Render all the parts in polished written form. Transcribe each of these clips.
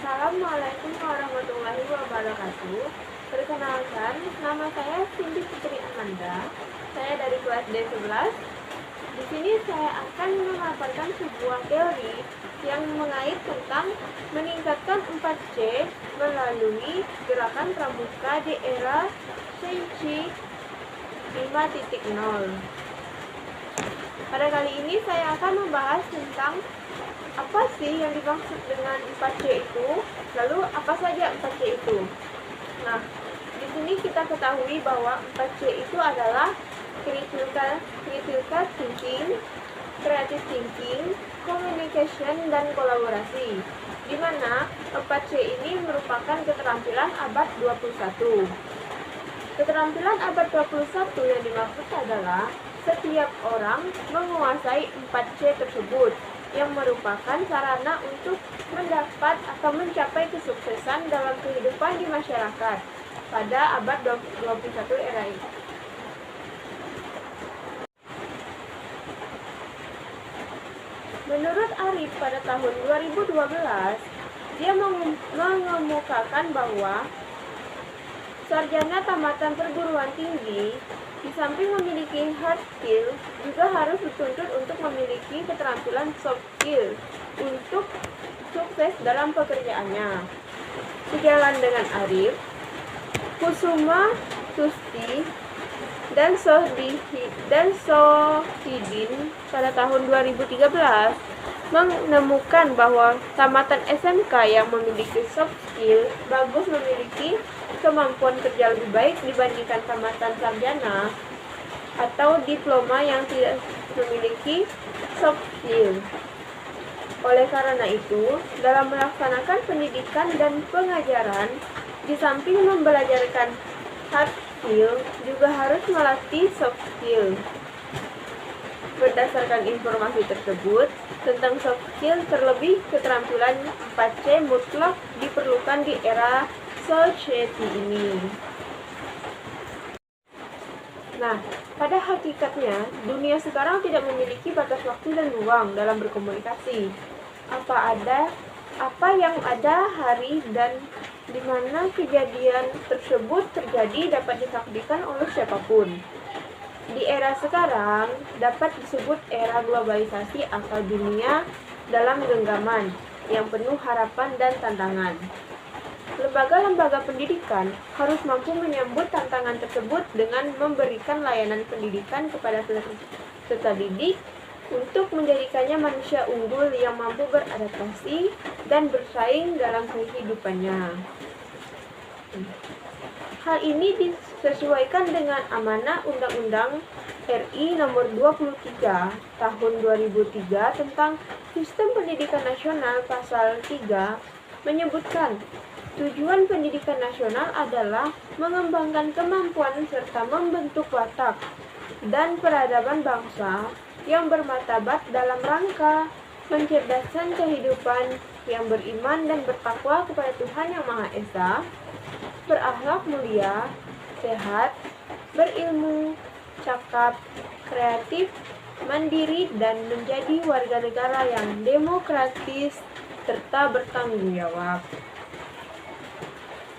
Assalamualaikum warahmatullahi wabarakatuh. Perkenalkan, nama saya Cindy Putri Amanda. Saya dari kelas D11. Di sini saya akan memaparkan sebuah teori yang mengait tentang meningkatkan 4C melalui gerakan pramuka di era Senshi 5.0. Pada kali ini saya akan membahas tentang apa sih yang dimaksud dengan 4C itu, lalu apa saja 4C itu. Nah, di sini kita ketahui bahwa 4C itu adalah critical thinking, creative thinking, communication, dan kolaborasi, di mana 4C ini merupakan keterampilan abad 21. Keterampilan abad 21 yang dimaksud adalah setiap orang menguasai 4C tersebut, yang merupakan sarana untuk mendapat atau mencapai kesuksesan dalam kehidupan di masyarakat pada abad 21 era ini. Menurut Arif pada tahun 2012, dia mengemukakan bahwa sarjana tamatan perguruan tinggi di samping memiliki hard skill, juga harus dituntut untuk memiliki keterampilan soft skill untuk sukses dalam pekerjaannya. Sejalan dengan Arif, Kusuma Tusti dan Sohidin pada tahun 2013 menemukan bahwa tamatan SMK yang memiliki soft skill bagus memiliki kemampuan kerja lebih baik dibandingkan tamatan sarjana atau diploma yang tidak memiliki soft skill. Oleh karena itu, dalam melaksanakan pendidikan dan pengajaran, di samping membelajarkan hard skill, juga harus melatih soft skill. Berdasarkan informasi tersebut, tentang soft skill terlebih keterampilan 4C mutlak diperlukan di era society ini. Nah, pada hakikatnya, dunia sekarang tidak memiliki batas waktu dan ruang dalam berkomunikasi. Apa yang ada hari dan di mana kejadian tersebut terjadi dapat disaksikan oleh siapapun. Di era sekarang dapat disebut era globalisasi asal dunia dalam genggaman yang penuh harapan dan tantangan. Lembaga-lembaga pendidikan harus mampu menyambut tantangan tersebut dengan memberikan layanan pendidikan kepada peserta didik untuk menjadikannya manusia unggul yang mampu beradaptasi dan bersaing dalam kehidupannya. Hal ini disesuaikan dengan amanah Undang-Undang RI Nomor 23 Tahun 2003 tentang Sistem Pendidikan Nasional. Pasal 3 menyebutkan tujuan pendidikan nasional adalah mengembangkan kemampuan serta membentuk watak dan peradaban bangsa yang bermartabat dalam rangka mencerdaskan kehidupan yang beriman dan bertakwa kepada Tuhan Yang Maha Esa, berakhlak mulia, sehat, berilmu, cakap, kreatif, mandiri, dan menjadi warga negara yang demokratis serta bertanggung jawab.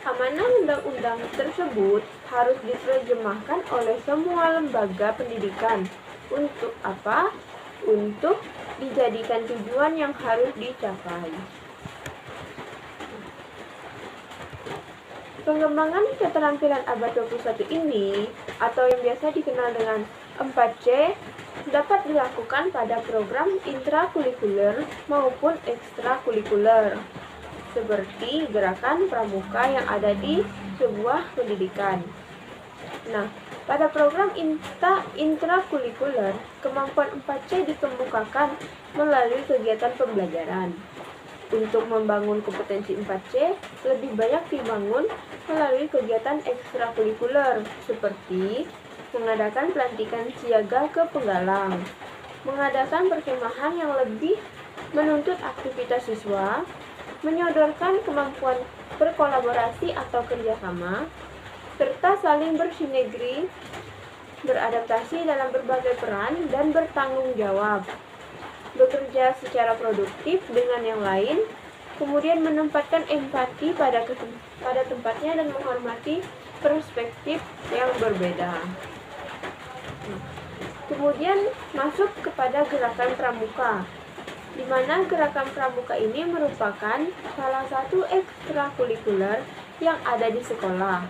Amanah undang-undang tersebut harus diterjemahkan oleh semua lembaga pendidikan. Untuk apa? Untuk dijadikan tujuan yang harus dicapai. Pengembangan keterampilan abad 21 ini, atau yang biasa dikenal dengan 4C, dapat dilakukan pada program intrakurikuler maupun ekstrakurikuler, seperti gerakan pramuka yang ada di sebuah pendidikan. Nah, Pada program intrakurikuler, kemampuan 4C dikemukakan melalui kegiatan pembelajaran. Untuk membangun kompetensi 4C, lebih banyak dibangun melalui kegiatan ekstrakurikuler, seperti mengadakan pelantikan siaga ke penggalang, mengadakan perkemahan yang lebih menuntut aktivitas siswa, menyodorkan kemampuan berkolaborasi atau kerjasama, serta saling bersinergi, beradaptasi dalam berbagai peran, dan bertanggung jawab, bekerja secara produktif dengan yang lain, kemudian menempatkan empati pada tempatnya dan menghormati perspektif yang berbeda. Kemudian masuk kepada gerakan pramuka, di mana gerakan pramuka ini merupakan salah satu ekstrakurikuler yang ada di sekolah.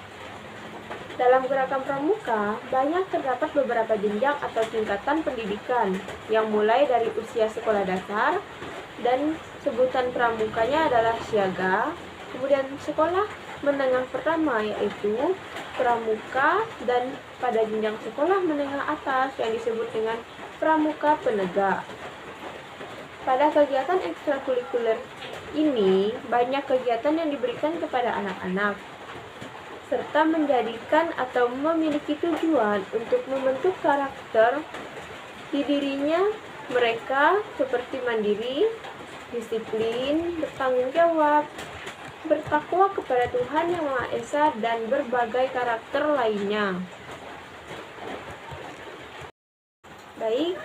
Dalam gerakan pramuka, banyak terdapat beberapa jenjang atau tingkatan pendidikan yang mulai dari usia sekolah dasar dan sebutan pramukanya adalah siaga, kemudian sekolah menengah pertama yaitu pramuka, dan pada jenjang sekolah menengah atas yang disebut dengan pramuka penegak. Pada kegiatan ekstrakurikuler ini, banyak kegiatan yang diberikan kepada anak-anak, serta menjadikan atau memiliki tujuan untuk membentuk karakter di dirinya mereka seperti mandiri, disiplin, bertanggung jawab, bertakwa kepada Tuhan Yang Maha Esa, dan berbagai karakter lainnya. Baik,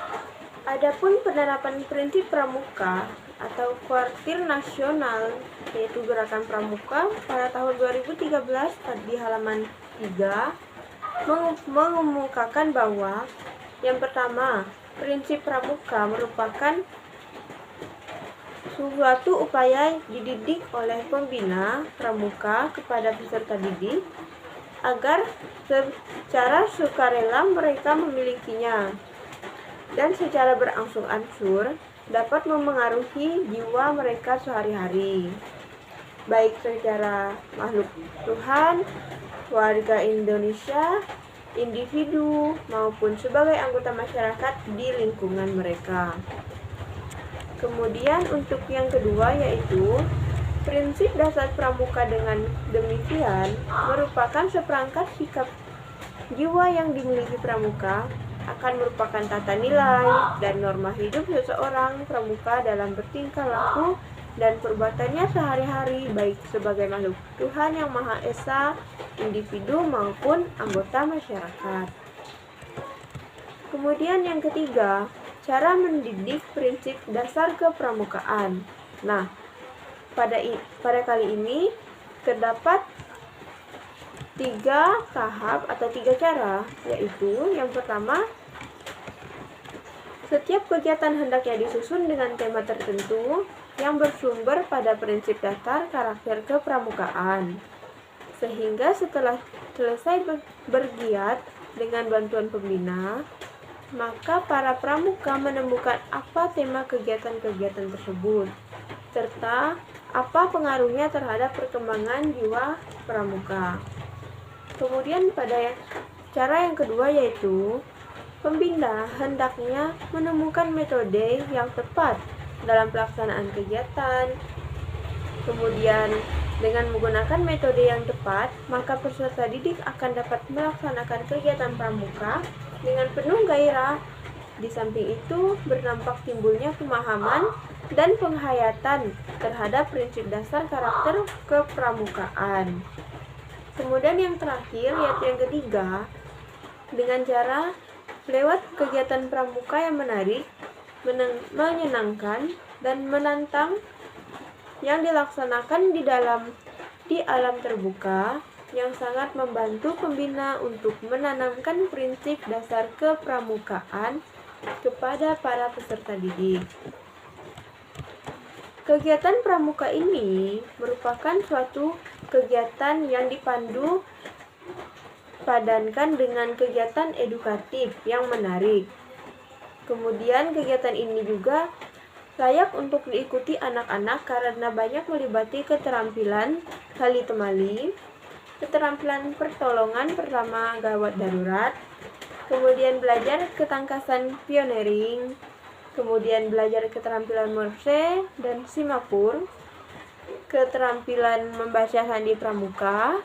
adapun penerapan prinsip pramuka atau kuartir nasional yaitu gerakan pramuka pada tahun 2013 di halaman 3 mengemukakan bahwa yang pertama, prinsip pramuka merupakan suatu upaya dididik oleh pembina pramuka kepada peserta didik agar secara sukarela mereka memilikinya dan secara berangsur-angsur dapat memengaruhi jiwa mereka sehari-hari, baik secara makhluk Tuhan, warga Indonesia, individu, maupun sebagai anggota masyarakat di lingkungan mereka. Kemudian untuk yang kedua yaitu prinsip dasar pramuka, dengan demikian merupakan seperangkat sikap jiwa yang dimiliki pramuka akan merupakan tata nilai dan norma hidup seseorang pramuka dalam bertingkah laku dan perbuatannya sehari-hari, baik sebagai makhluk Tuhan Yang Maha Esa, individu maupun anggota masyarakat. Kemudian yang ketiga, cara mendidik prinsip dasar kepramukaan. Nah, pada kali ini terdapat 3 tahap atau 3 cara, yaitu yang pertama, setiap kegiatan hendaknya disusun dengan tema tertentu yang bersumber pada prinsip dasar karakter kepramukaan, sehingga setelah selesai bergiat dengan bantuan pembina, maka para pramuka menemukan apa tema kegiatan-kegiatan tersebut, serta apa pengaruhnya terhadap perkembangan jiwa pramuka. Kemudian pada cara yang kedua yaitu pembina hendaknya menemukan metode yang tepat dalam pelaksanaan kegiatan. Kemudian dengan menggunakan metode yang tepat, maka peserta didik akan dapat melaksanakan kegiatan pramuka dengan penuh gairah. Di samping itu berdampak timbulnya pemahaman dan penghayatan terhadap prinsip dasar karakter kepramukaan. Kemudian yang terakhir yaitu yang ketiga, dengan cara lewat kegiatan pramuka yang menarik, menyenangkan, dan menantang yang dilaksanakan di alam terbuka, yang sangat membantu pembina untuk menanamkan prinsip dasar kepramukaan kepada para peserta didik. Kegiatan pramuka ini merupakan suatu kegiatan yang dipandu padankan dengan kegiatan edukatif yang menarik. Kemudian kegiatan ini juga layak untuk diikuti anak-anak karena banyak melibatkan keterampilan tali temali, keterampilan pertolongan pertama gawat darurat, kemudian belajar ketangkasan pioneering, kemudian belajar keterampilan Morse dan Simapur, keterampilan membaca sandi pramuka,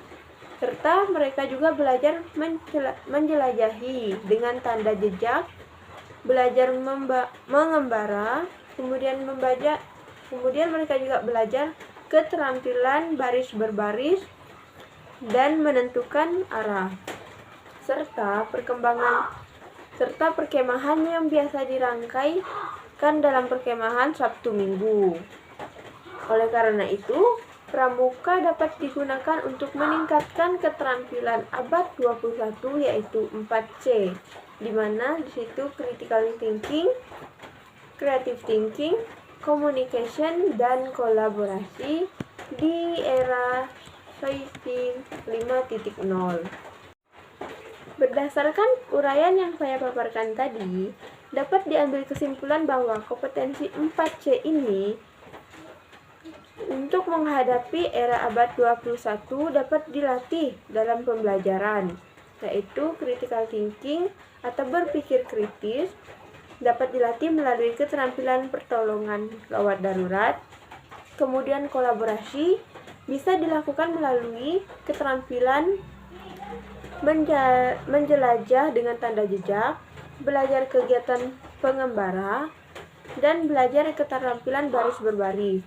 serta mereka juga belajar menjelajahi dengan tanda jejak, belajar mengembara, kemudian mereka juga belajar keterampilan baris berbaris dan menentukan arah, serta perkemahan yang biasa dirangkaikan dalam perkemahan Sabtu Minggu. Oleh karena itu, pramuka dapat digunakan untuk meningkatkan keterampilan abad 21 yaitu 4C, di mana di situ critical thinking, creative thinking, communication, dan kolaborasi di era Sistem 5.0. Berdasarkan uraian yang saya paparkan tadi, dapat diambil kesimpulan bahwa kompetensi 4C ini untuk menghadapi era abad 21 dapat dilatih dalam pembelajaran, yaitu critical thinking atau berpikir kritis, dapat dilatih melalui keterampilan pertolongan gawat darurat, kemudian kolaborasi bisa dilakukan melalui keterampilan menjelajah dengan tanda jejak, belajar kegiatan pengembara, dan belajar keterampilan baris berbaris.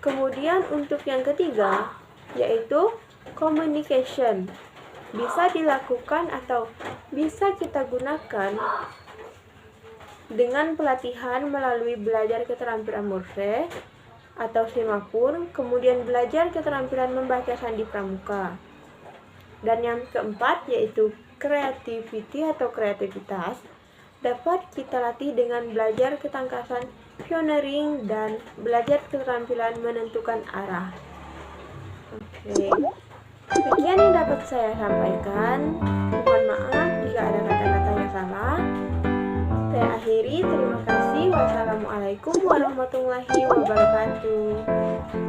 Kemudian untuk yang ketiga, yaitu communication, bisa dilakukan atau bisa kita gunakan dengan pelatihan melalui belajar keterampilan Morse atau Simapur, kemudian belajar keterampilan membaca sandi pramuka. Dan yang keempat yaitu creativity atau kreativitas, dapat kita latih dengan belajar ketangkasan pioneering dan belajar keterampilan menentukan arah. Oke, sekian yang dapat saya sampaikan. Mohon maaf jika ada kata-kata yang salah. Saya akhiri, terima kasih. Wassalamualaikum warahmatullahi wabarakatuh.